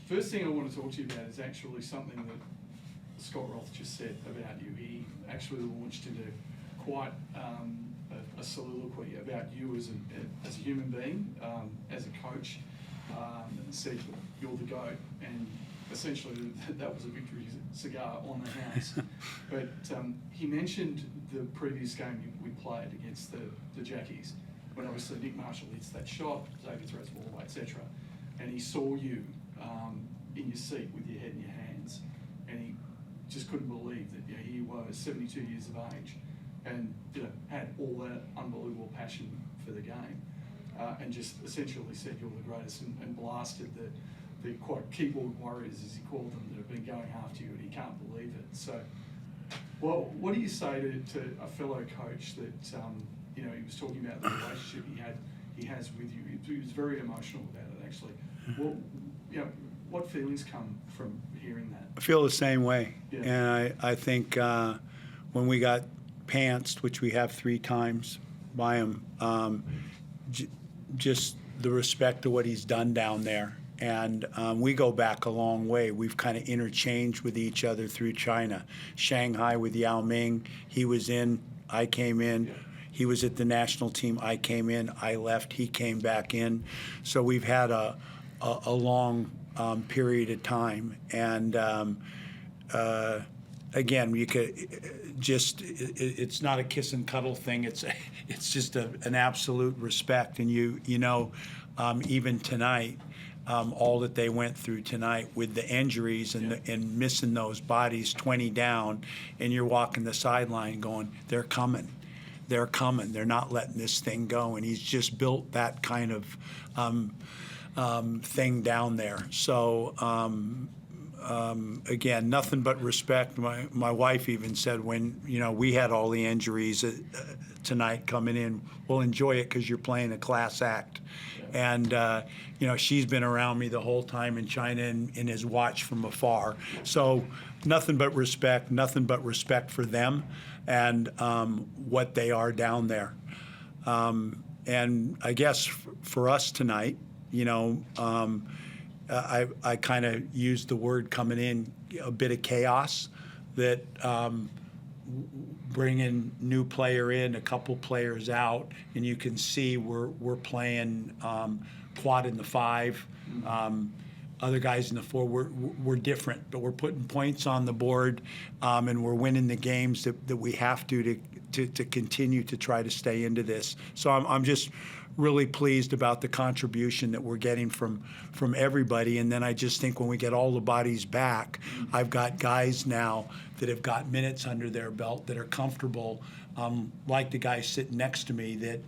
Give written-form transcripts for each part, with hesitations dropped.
First thing I want to talk to you about is actually something that Scott Roth just said about you. He actually launched into quite a soliloquy about you as a human being, as a coach, and said you're the GOAT, and essentially that was a victory cigar on the house. But he mentioned the previous game we played against the Jackies, when obviously Nick Marshall hits that shot, Xavier throws the ball away, etc. And he saw you in your seat with your head in your hands, and he just couldn't believe that here you were, 72 years of age, and had all that unbelievable passion for the game, and just essentially said you're the greatest, and blasted the quite keyboard warriors, as he called them, that have been going after you, and he can't believe it. So, well, what do you say to a fellow coach that he was talking about the relationship he has with you? He was very emotional about it, actually. Well, what feelings come from hearing that? I feel the same way. Yeah. And I think when we got pantsed, which we have 3 times by him, just the respect of what he's done down there. And we go back a long way. We've kind of interchanged with each other through China. Shanghai with Yao Ming, he was in, I came in. Yeah. He was at the national team, I came in, I left, he came back in. So we've had a long period of time. And again, you could just, it's not a kiss and cuddle thing. It's just an absolute respect. And even tonight, all that they went through tonight with the injuries and missing those bodies, 20 down, and you're walking the sideline going, they're coming. They're coming. They're not letting this thing go. And he's just built that kind of thing down there. So, again, nothing but respect. My wife even said when, we had all the injuries tonight coming in, we'll enjoy it because you're playing a class act. And, she's been around me the whole time in China and has watched from afar. So nothing but respect for them and what they are down there. And I guess for us tonight, I kind of used the word coming in, a bit of chaos, that bringing new player in, a couple players out, and you can see we're playing quad in the 5, other guys in the 4. We're different, but we're putting points on the board, and we're winning the games that we have to continue to try to stay into this. So I'm just really pleased about the contribution that we're getting from everybody. And then I just think when we get all the bodies back, I've got guys now that have got minutes under their belt that are comfortable, like the guy sitting next to me, that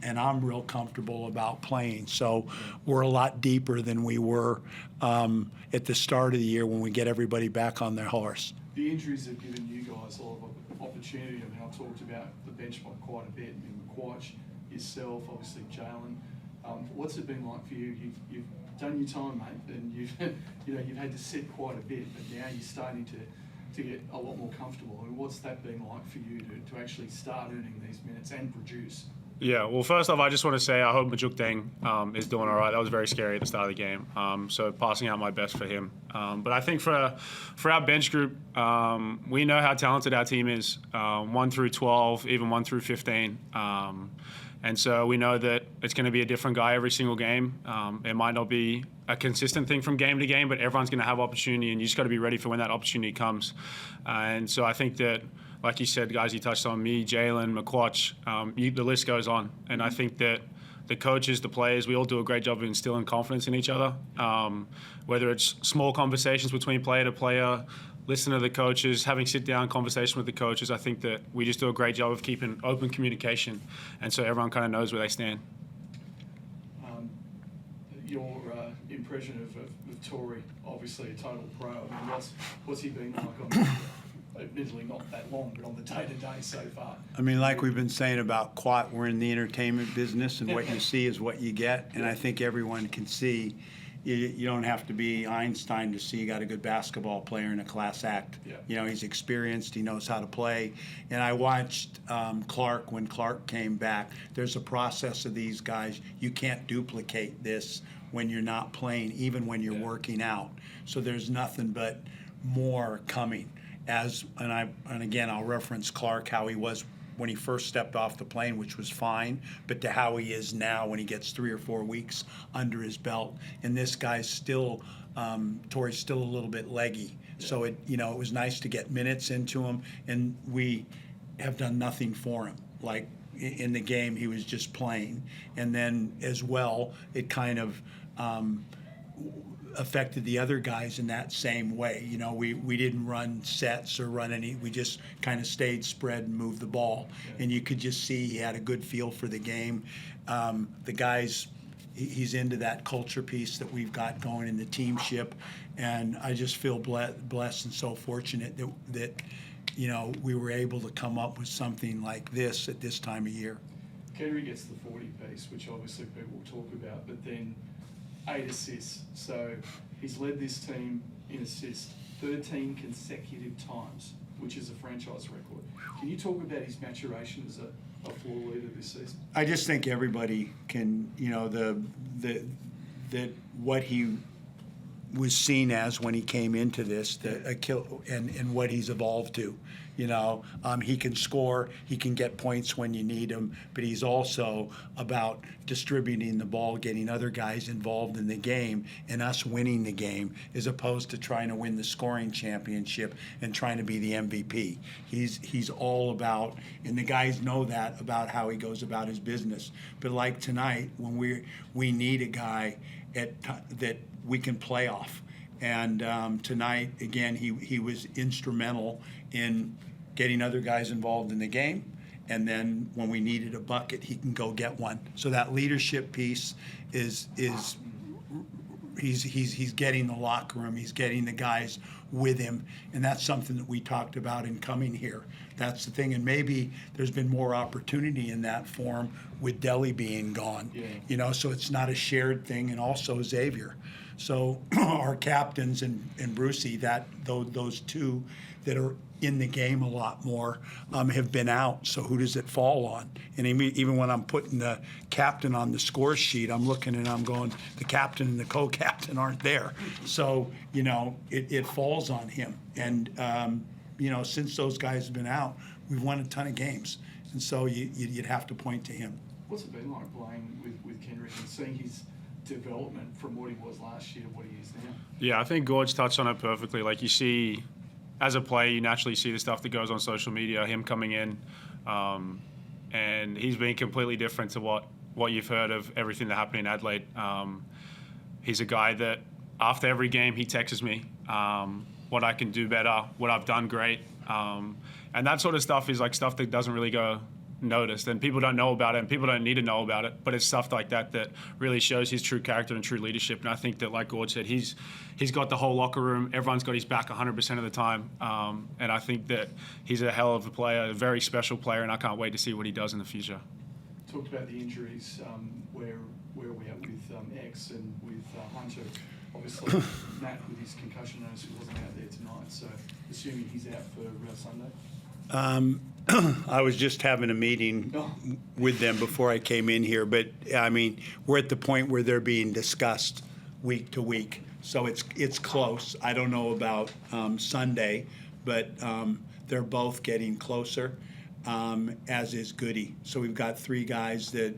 and I'm real comfortable about playing. So we're a lot deeper than we were at the start of the year when we get everybody back on their horse. The injuries have given you guys a lot of opportunity. I mean, I've talked about the bench spot quite a bit. McQuatch, yourself, obviously Jalen. What's it been like for you? You've done your time, mate, and you've had to sit quite a bit, but now you're starting to get a lot more comfortable. I mean, what's that been like for you to actually start earning these minutes and produce? Yeah, well, first off, I just want to say I hope Majuk Deng is doing all right. That was very scary at the start of the game. So passing out my best for him. But I think for our bench group, we know how talented our team is, 1 through 12, even 1 through 15. And so we know that it's going to be a different guy every single game. It might not be a consistent thing from game to game, but everyone's going to have opportunity, and you just got to be ready for when that opportunity comes. And so I think that, like you said, guys, you touched on me, Jalen, McQuatch, the list goes on. And I think that the coaches, the players, we all do a great job of instilling confidence in each other, whether it's small conversations between player to player, listen to the coaches, having sit-down conversation with the coaches. I think that we just do a great job of keeping open communication, and so everyone kind of knows where they stand. Your impression of Tory, obviously a total pro. I mean, what's he been like on, admittedly not that long, but on the day-to-day so far? I mean, like we've been saying about Quat, we're in the entertainment business, and what you see is what you get. And I think everyone can see, you don't have to be Einstein to see you got a good basketball player and a class act. Yeah. You know, he's experienced, he knows how to play. And I watched Clark when Clark came back. There's a process of these guys. You can't duplicate this when you're not playing, even when you're working out. So there's nothing but more coming. And again, I'll reference Clark, how he was when he first stepped off the plane, which was fine, but to how he is now when he gets 3 or 4 weeks under his belt. And this guy's still, Torrey's still a little bit leggy. So it was nice to get minutes into him, and we have done nothing for him. Like in the game, he was just playing. And then as well, it kind of affected the other guys in that same way. You know, we didn't run sets or run any, we just kind of stayed spread and moved the ball. And you could just see he had a good feel for the game. The guys, he's into that culture piece that we've got going in the teamship. And I just feel blessed and so fortunate that we were able to come up with something like this at this time of year. Kendry gets the 40 piece, which obviously people will talk about, but then 8 assists. So he's led this team in assists 13 consecutive times, which is a franchise record. Can you talk about his maturation as a floor leader this season? I just think everybody can, that what he was seen as when he came into this, and what he's evolved to. He can score, he can get points when you need him, but he's also about distributing the ball, getting other guys involved in the game, and us winning the game, as opposed to trying to win the scoring championship and trying to be the MVP. He's all about, and the guys know that about how he goes about his business. But like tonight, when we need a guy that we can play off. And tonight, again, he was instrumental in getting other guys involved in the game. And then when we needed a bucket, he can go get one. So that leadership piece is he's getting the locker room, he's getting the guys with him, and that's something that we talked about in coming here. That's the thing, and maybe there's been more opportunity in that form with Delhi being gone. Yeah. So it's not a shared thing, and also Xavier. So our captains and Brucey, those two that are in the game a lot more have been out. So who does it fall on? And even when I'm putting the captain on the score sheet, I'm looking and I'm going, the captain and the co-captain aren't there. So, it falls on him. And, since those guys have been out, we've won a ton of games. And so you'd have to point to him. What's it been like playing with Kendrick and seeing his development from what he was last year to what he is now? Yeah, I think Gorge touched on it perfectly. Like, you see, as a player, you naturally see the stuff that goes on social media, him coming in, and he's been completely different to what you've heard of everything that happened in Adelaide. He's a guy that after every game he texts me what I can do better, what I've done great, and that sort of stuff is like stuff that doesn't really go noticed, and people don't know about it, and people don't need to know about it, but it's stuff like that that really shows his true character and true leadership. And I think that, like Gord said, he's got the whole locker room, everyone's got his back 100% of the time, and I think that he's a hell of a player, a very special player, and I can't wait to see what he does in the future. Talked about the injuries, where are we at with X and with Hunter? Obviously, Matt with his concussion notice, he wasn't out there tonight, so assuming he's out for Sunday? I was just having a meeting with them before I came in here, but I mean, we're at the point where they're being discussed week to week, so it's close. I don't know about Sunday, but they're both getting closer, as is Goody. So we've got 3 guys that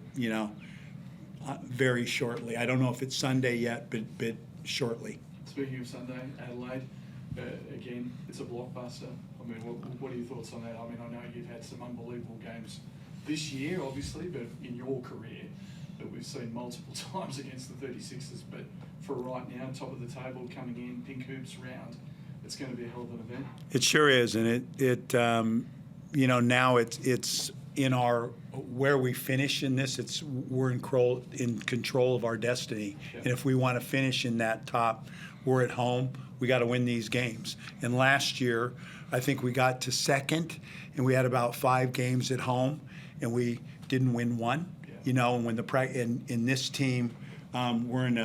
very shortly. I don't know if it's Sunday yet, but shortly. Speaking of Sunday, Adelaide, again, it's a blockbuster. I mean, what are your thoughts on that? I mean, I know you've had some unbelievable games this year, obviously, but in your career that we've seen multiple times against the 36ers. But for right now, top of the table, coming in, pink hoops round, it's going to be a hell of an event. It sure is, and it now it's in our where we finish in this. We're in control of our destiny, and if we want to finish in that top, we're at home. We got to win these games. And last year, I think we got to second, and we had about 5 games at home, and we didn't win one. And when in this team, we're in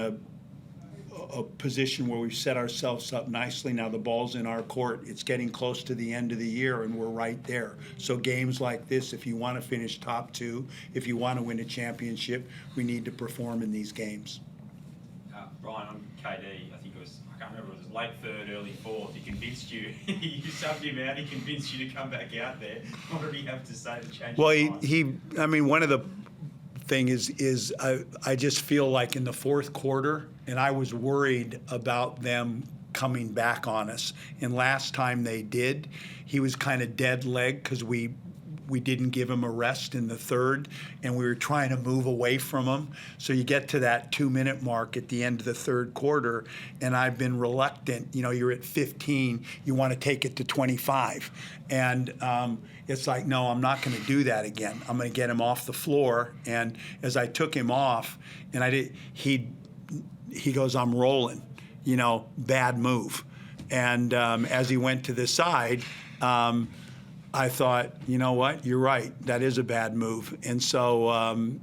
a position where we've set ourselves up nicely. Now the ball's in our court. It's getting close to the end of the year, and we're right there. So games like this, if you want to finish top 2, if you want to win a championship, we need to perform in these games. Brian, on KD, I think I can't remember, it was late third, early fourth. He convinced you, you subbed him out, he convinced you to come back out there. What did he have to say to change Well, his mind? I mean, one of the thing is I just feel like in the fourth quarter, and I was worried about them coming back on us. And last time they did, he was kind of dead leg because we didn't give him a rest in the third, and we were trying to move away from him. So you get to that 2-minute mark at the end of the third quarter, and I've been reluctant. You know, you're at 15, you want to take it to 25. And it's like, no, I'm not going to do that again. I'm going to get him off the floor. And as I took him off, and he goes, I'm rolling, you know, bad move. And as he went to the side, I thought, you know what, you're right, that is a bad move. And so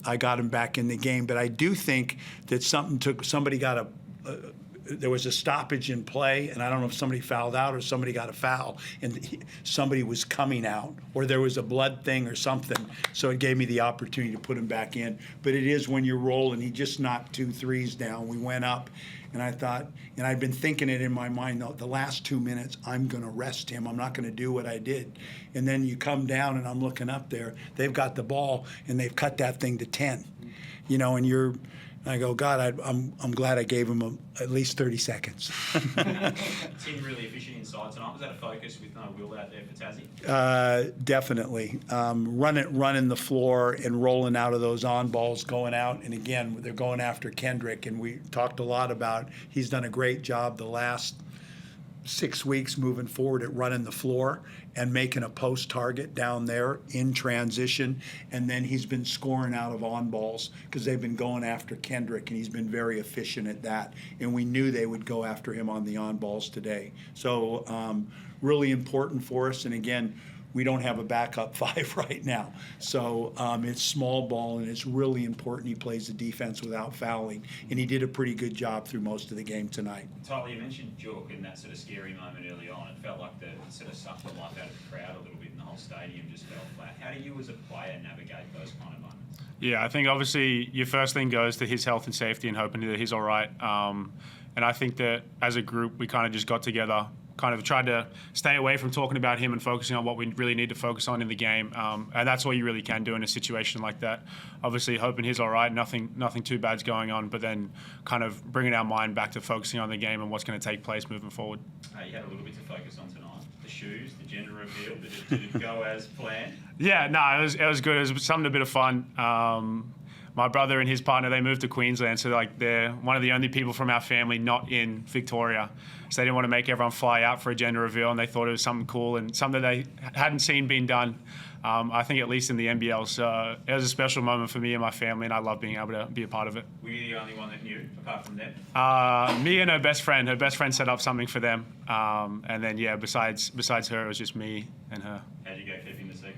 I got him back in the game. But I do think that there was a stoppage in play, and I don't know if somebody fouled out or somebody got a foul, and somebody was coming out, or there was a blood thing or something. So it gave me the opportunity to put him back in. But it is when you're rolling, he just knocked 2 threes down. We went up. And I thought, and I'd been thinking it in my mind, the last 2 minutes, I'm going to rest him. I'm not going to do what I did. And then you come down, and I'm looking up there. They've got the ball, and they've cut that thing to 10. You know, and I go, God, I'm glad I gave him at least 30 seconds. Team really efficient inside tonight. Was that a focus with no Will out there for Tassie? Definitely. Running the floor and rolling out of those on balls, going out. And again, they're going after Kendrick. And we talked a lot about he's done a great job the last 6 weeks moving forward at running the floor and making a post target down there in transition. And then he's been scoring out of on balls because they've been going after Kendrick, and he's been very efficient at that. And we knew they would go after him on the on balls today. So really important for us. And again, we don't have a backup 5 right now. So it's small ball, and it's really important he plays the defense without fouling. And he did a pretty good job through most of the game tonight. Tyler, you mentioned Jook in that sort of scary moment early on. It felt like it sort of sucked the life out of the crowd a little bit, and the whole stadium just fell flat. How do you as a player navigate those kind of moments? Yeah, I think obviously your first thing goes to his health and safety and hoping that he's all right. And I think that as a group, we kind of just got together, kind of tried to stay away from talking about him and focusing on what we really need to focus on in the game. And that's all you really can do in a situation like that. Obviously, hoping he's all right, nothing too bad's going on, but then kind of bringing our mind back to focusing on the game and what's going to take place moving forward. You had a little bit to focus on tonight. The shoes, the gender reveal, did it go as planned? Yeah, no, it was good. It was something, a bit of fun. My brother and his partner, they moved to Queensland, so like they're one of the only people from our family not in Victoria. So they didn't want to make everyone fly out for a gender reveal, and they thought it was something cool and something they hadn't seen being done, I think at least in the NBL. So it was a special moment for me and my family, and I love being able to be a part of it. Were you the only one that knew, apart from them? Me and her best friend. Her best friend set up something for them. And then, yeah, besides her, it was just me and her. How'd you go keeping the secret?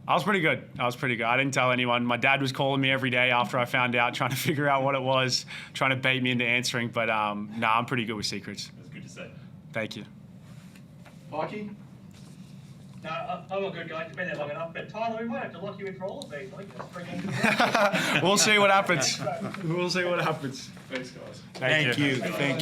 I was pretty good. I didn't tell anyone. My dad was calling me every day after I found out, trying to figure out what it was, trying to bait me into answering. But no, I'm pretty good with secrets. That's good to see. Thank you. Mikey? No, I'm a good guy. It's been there long enough. But Tyler, we might have to lock you in for all of these. I think We'll see what happens. We'll see what happens. Thanks, guys. Thank you. Thank you.